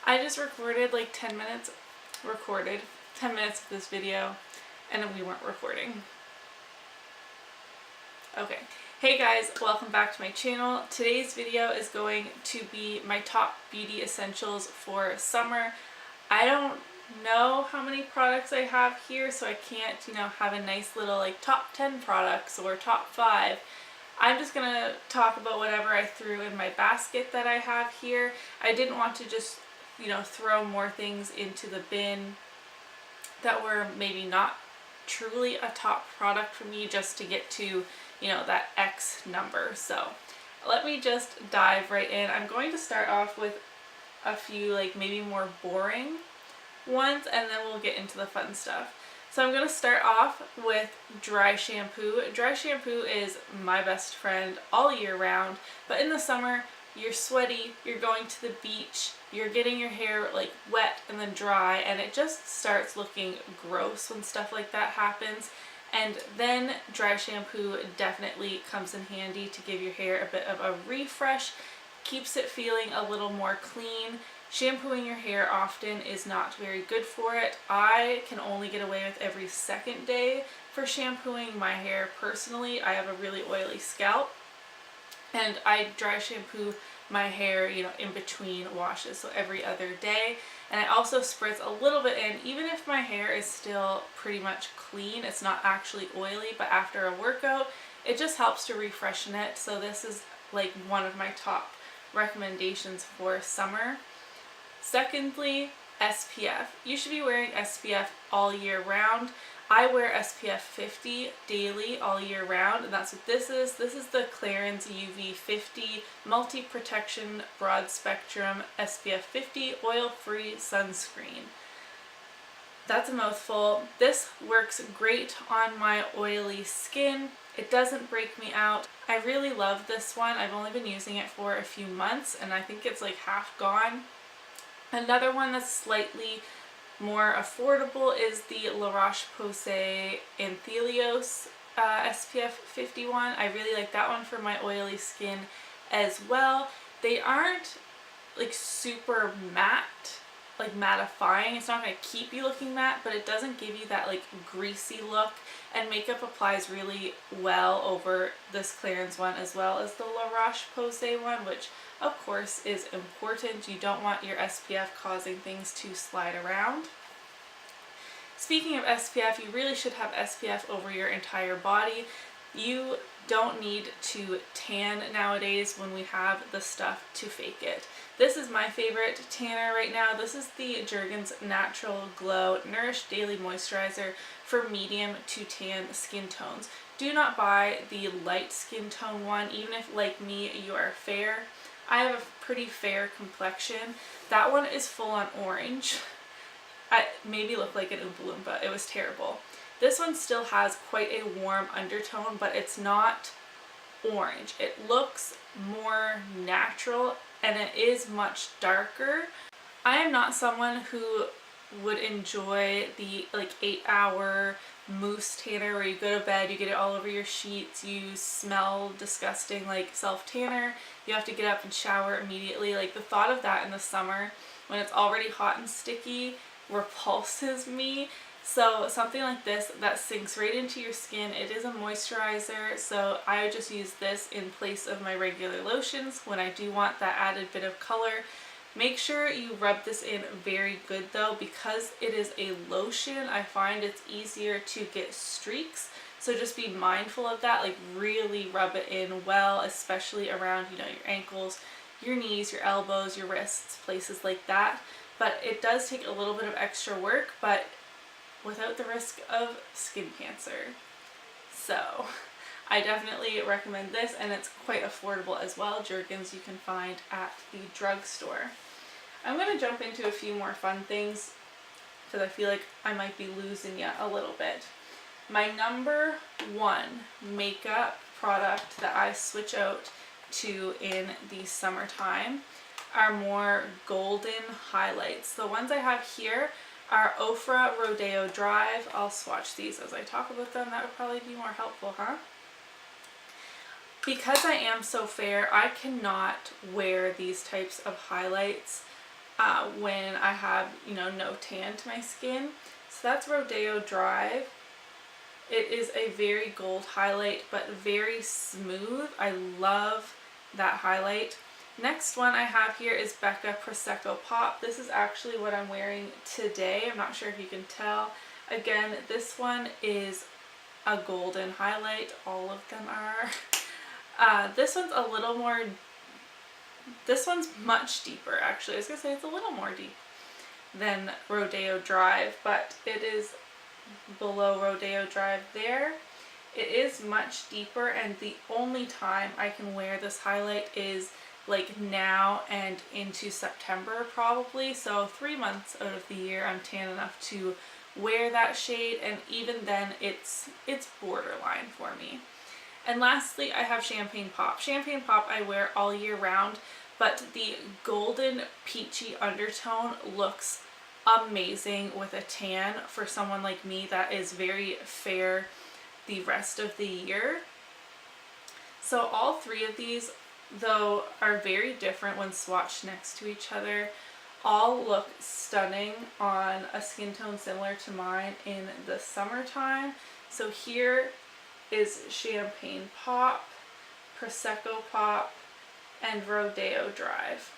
I just recorded like 10 minutes, 10 minutes of this video, and we weren't recording. Okay. Hey guys, welcome back to my channel. Today's video is going to be my top beauty essentials for summer. I don't know how many products I have here, so I can't, have a nice little like top 10 products or top 5. I'm just gonna talk about whatever I threw in my basket that I have here. I didn't want to just, throw more things into the bin that were maybe not truly a top product for me just to get to, that X number. So let me just dive right in. I'm going to start off with a few like maybe more boring ones, and then we'll get into the fun stuff. So I'm going to start off with dry shampoo. Dry shampoo is my best friend all year round, but in the summer you're sweaty, you're going to the beach, you're getting your hair like wet and then dry, and it just starts looking gross when stuff like that happens. And then dry shampoo definitely comes in handy to give your hair a bit of a refresh, keeps it feeling a little more clean. Shampooing your hair often is not very good for it. I can only get away with every second day for shampooing my hair personally. I have a really oily scalp, and I dry shampoo my hair, in between washes, so every other day. And I also spritz a little bit in, even if my hair is still pretty much clean. It's not actually oily, but after a workout, it just helps to refreshen it. So this is like one of my top recommendations for summer. Secondly, SPF. You should be wearing SPF all year round. I wear SPF 50 daily all year round, and that's what this is. This is the Clarins UV 50 Multi-Protection Broad Spectrum SPF 50 Oil-Free Sunscreen. That's a mouthful. This works great on my oily skin. It doesn't break me out. I really love this one. I've only been using it for a few months, and I think it's like half gone. Another one that's slightly more affordable is the Roche-Posay Anthelios SPF 51. I really like that one for my oily skin as well. They aren't like super matte, like mattifying. It's not going to keep you looking matte, but it doesn't give you that like greasy look, and makeup applies really well over this Clarins one as well as the La Roche-Posay one, which of course is important. You don't want your SPF causing things to slide around. Speaking of SPF, you really should have SPF over your entire body. You don't need to tan nowadays when we have the stuff to fake it. This is my favorite tanner right now. This is the Jergens Natural Glow Nourish Daily Moisturizer for medium to tan skin tones. Do not buy the light skin tone one, even if, like me, you are fair. I have a pretty fair complexion. That one is full on orange. I maybe look like an Oompa Loompa. It was terrible. This one still has quite a warm undertone, but it's not orange. It looks more natural, and it is much darker. I am not someone who would enjoy the like 8-hour mousse tanner where you go to bed, you get it all over your sheets, you smell disgusting like self-tanner, you have to get up and shower immediately. Like the thought of that in the summer when it's already hot and sticky repulses me. So something like this that sinks right into your skin. It is a moisturizer, so I just use this in place of my regular lotions when I do want that added bit of color. Make sure you rub this in very good though, because it is a lotion. I find it's easier to get streaks, so just be mindful of that. Like really rub it in well, especially around your ankles, your knees, your elbows, your wrists, places like that. But it does take a little bit of extra work, but without the risk of skin cancer. So I definitely recommend this, and it's quite affordable as well. Jergens you can find at the drugstore. I'm going to jump into a few more fun things because I feel like I might be losing you a little bit. My number one makeup product that I switch out to in the summertime are more golden highlights. The ones I have here are OFRA Rodeo Drive. I'll swatch these as I talk about them. That would probably be more helpful, huh? Because I am so fair, I cannot wear these types of highlights when I have, you know, no tan to my skin. So that's Rodeo Dry. It is a very gold highlight, but very smooth. I love that highlight. Next one I have here is Becca Prosecco Pop. This is actually what I'm wearing today. I'm not sure if you can tell. Again, this one is a golden highlight. All of them are. This one's a little more, this one's much deeper actually. I was gonna say it's a little more deep than Rodeo Drive, but it is below Rodeo Drive there. It is much deeper, and the only time I can wear this highlight is like now and into September probably. So 3 months out of the year I'm tan enough to wear that shade, and even then it's borderline for me. And lastly, I have Champagne Pop. Champagne Pop I wear all year round, but the golden peachy undertone looks amazing with a tan for someone like me that is very fair the rest of the year. So all three of these, though, are very different when swatched next to each other. All look stunning on a skin tone similar to mine in the summertime. So here is Champagne Pop, Prosecco Pop, and Rodeo Drive.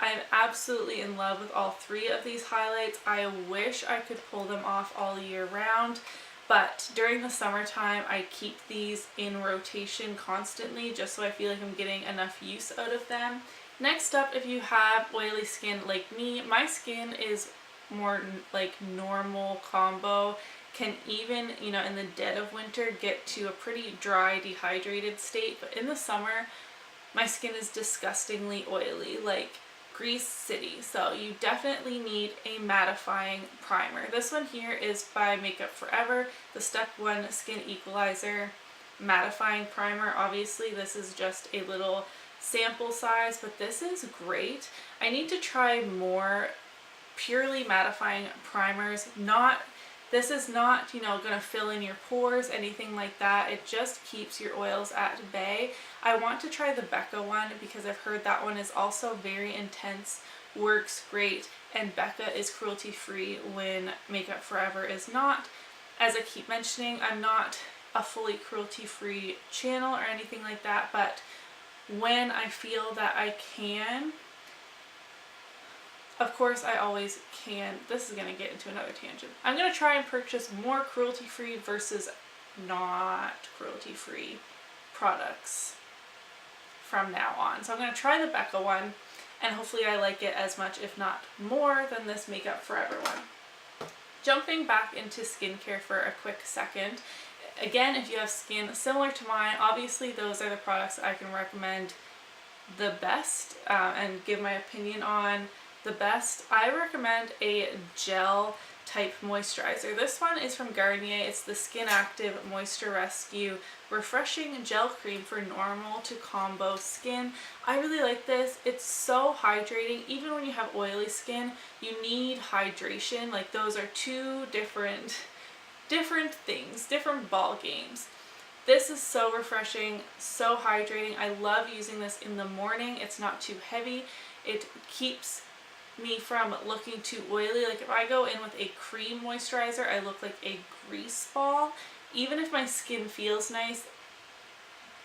I'm absolutely in love with all three of these highlights. I wish I could pull them off all year round, but during the summertime I keep these in rotation constantly just so I feel like I'm getting enough use out of them. Next up, if you have oily skin like me, my skin is more like normal combo, can even, you know, in the dead of winter get to a pretty dry, dehydrated state, but in the summer my skin is disgustingly oily, like Grease City. So you definitely need a mattifying primer. This one here is by Makeup Forever, the Step 1 Skin Equalizer mattifying primer. Obviously this is just a little sample size, but this is great. I need to try more purely mattifying primers. This is not, you know, gonna fill in your pores, anything like that. It just keeps your oils at bay. I want to try the Becca one because I've heard that one is also very intense, works great, and Becca is cruelty free when Makeup Forever is not. As I keep mentioning, I'm not a fully cruelty free channel or anything like that, but when I feel that I can, of course I always can. This is going to get into another tangent. I'm going to try and purchase more cruelty-free versus not cruelty-free products from now on. So I'm going to try the Becca one, and hopefully I like it as much, if not more, than this Makeup Forever one. Jumping back into skincare for a quick second. Again, if you have skin similar to mine, obviously those are the products I can recommend the best and give my opinion on the best. I recommend a gel type moisturizer. This one is from Garnier. It's the SkinActive Moisture Rescue Refreshing Gel Cream for normal to combo skin. I really like this. It's so hydrating. Even when you have oily skin, you need hydration. Like, those are two different things, different ball games. This is so refreshing, so hydrating. I love using this in the morning. It's not too heavy. It keeps me from looking too oily. Like, if I go in with a cream moisturizer, I look like a grease ball. Even if my skin feels nice,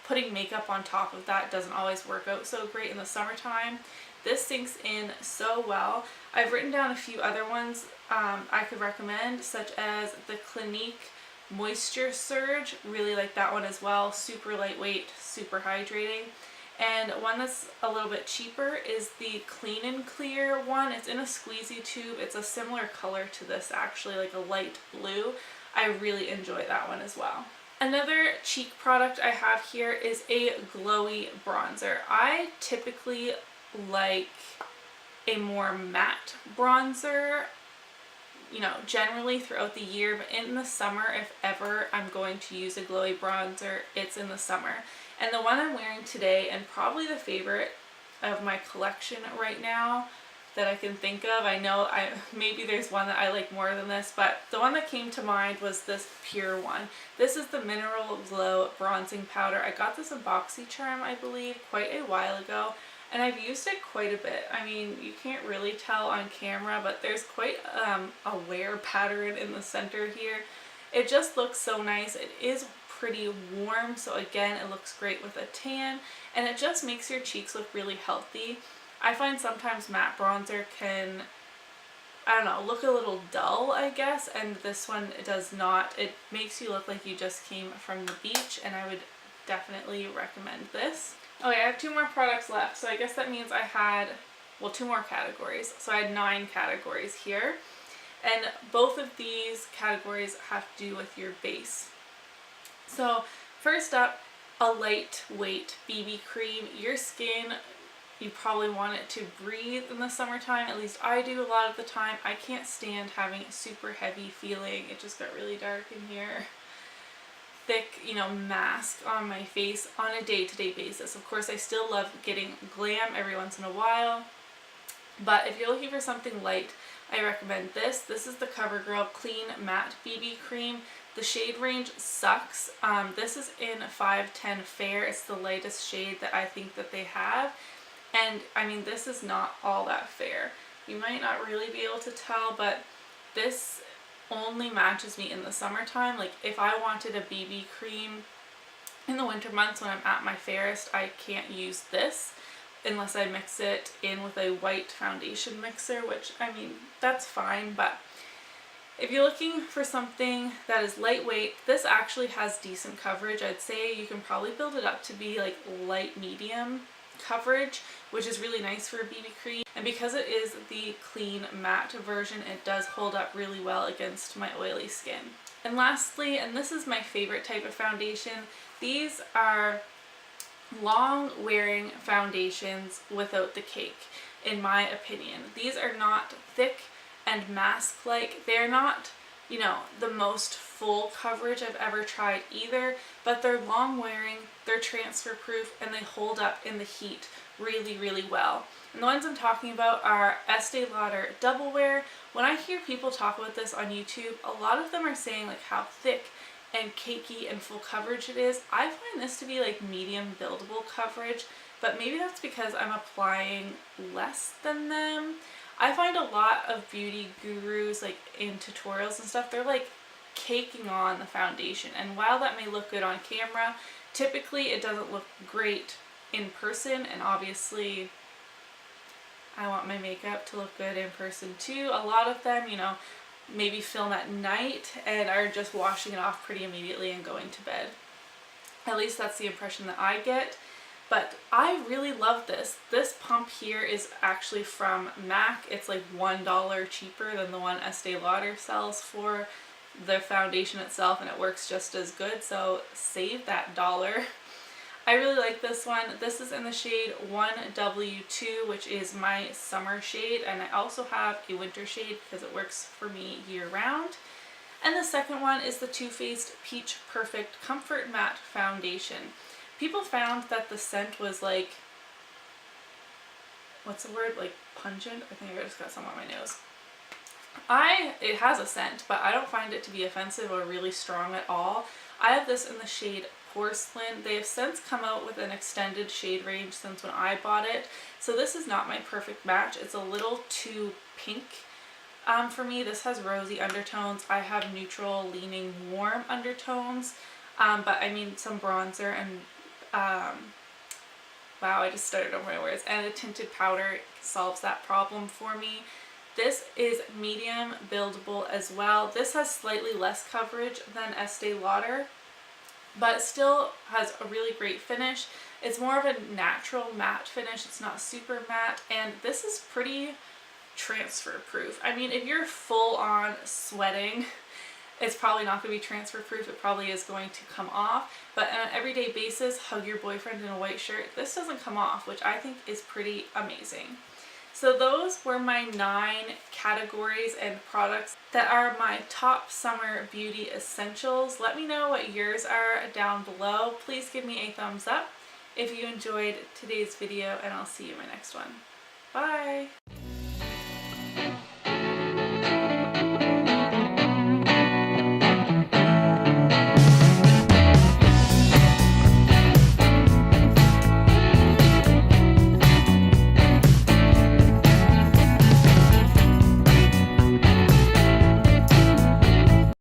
putting makeup on top of that doesn't always work out so great in the summertime. This sinks in so well. I've written down a few other ones I could recommend, such as the Clinique Moisture Surge. Really like that one as well. Super lightweight, super hydrating. And one that's a little bit cheaper is the Clean and Clear one. It's in a squeezy tube. It's a similar color to this, actually, like a light blue. I really enjoy that one as well. Another cheek product I have here is a glowy bronzer. I typically like a more matte bronzer, you know, generally throughout the year, but in the summer, if ever I'm going to use a glowy bronzer, it's in the summer. And the one I'm wearing today, and probably the favorite of my collection right now that I can think of, I know maybe there's one that I like more than this, but the one that came to mind was this Pure one. This is the Mineral Glow Bronzing Powder. I got this in BoxyCharm, I believe, quite a while ago. and I've used it quite a bit. I mean, you can't really tell on camera, but there's quite a wear pattern in the center here. It just looks so nice. It is pretty warm, so again, it looks great with a tan, and it just makes your cheeks look really healthy. I find sometimes matte bronzer can, I don't know, look a little dull, I guess, and this one, it does not. It makes you look like you just came from the beach, and I would definitely recommend this. Okay, I have 2 more products left, so I guess that means I had, well, 2 more categories. So I had 9 categories here, and both of these categories have to do with your base. So first up, a lightweight BB cream. Your skin, you probably want it to breathe in the summertime. At least I do a lot of the time. I can't stand having a super heavy feeling. It just got really dark in here. Thick, you know, mask on my face on a day-to-day basis. Of course, I still love getting glam every once in a while, but if you're looking for something light, I recommend this. This is the CoverGirl Clean Matte BB Cream. The shade range sucks. This is in 510 Fair. It's the lightest shade that I think that they have, and I mean, this is not all that fair. You might not really be able to tell, but this only matches me in the summertime. Like, if I wanted a BB cream in the winter months when I'm at my fairest, I can't use this unless I mix it in with a white foundation mixer, which, I mean, that's fine, but if you're looking for something that is lightweight, this actually has decent coverage. I'd say you can probably build it up to be like light medium coverage, which is really nice for a BB cream. And because it is the clean matte version, it does hold up really well against my oily skin. And lastly, and this is my favorite type of foundation, these are long wearing foundations without the cake, in my opinion. These are not thick and mask like. They're not, you know, the most full coverage I've ever tried either, but they're long wearing, they're transfer proof, and they hold up in the heat really, really well. And the ones I'm talking about are Estee Lauder Double Wear. When I hear people talk about this on YouTube, a lot of them are saying like how thick and cakey and full coverage it is. I find this to be like medium buildable coverage, but maybe that's because I'm applying less than them. I find a lot of beauty gurus, like in tutorials and stuff, they're like caking on the foundation, and while that may look good on camera, typically it doesn't look great in person. And obviously I want my makeup to look good in person too. A lot of them, you know, maybe film at night and are just washing it off pretty immediately and going to bed. At least that's the impression that I get. But I really love this. This pump here is actually from MAC. It's like $1 cheaper than the one Estee Lauder sells for the foundation itself, and it works just as good, so save that dollar. I really like this one. This is in the shade 1W2, which is my summer shade, and I also have a winter shade because it works for me year round. And the second one is the Too Faced Peach Perfect Comfort Matte Foundation. People found that the scent was like, what's the word, like pungent? I think I just got some on my nose. It has a scent, but I don't find it to be offensive or really strong at all. I have this in the shade Porcelain. They have since come out with an extended shade range since when I bought it, so this is not my perfect match. It's a little too pink for me. This has rosy undertones. I have neutral leaning warm undertones, but I mean, some bronzer and wow, I just started over my words, and a tinted powder solves that problem for me. This is medium buildable as well. This has slightly less coverage than Estee Lauder, but still has a really great finish. It's more of a natural matte finish. It's not super matte, and this is pretty transfer proof. I mean, if you're full on sweating, it's probably not going to be transfer proof. It probably is going to come off, but on an everyday basis, hug your boyfriend in a white shirt, this doesn't come off, which I think is pretty amazing. So those were my 9 categories and products that are my top summer beauty essentials. Let me know what yours are down below. Please give me a thumbs up if you enjoyed today's video, and I'll see you in my next one. Bye!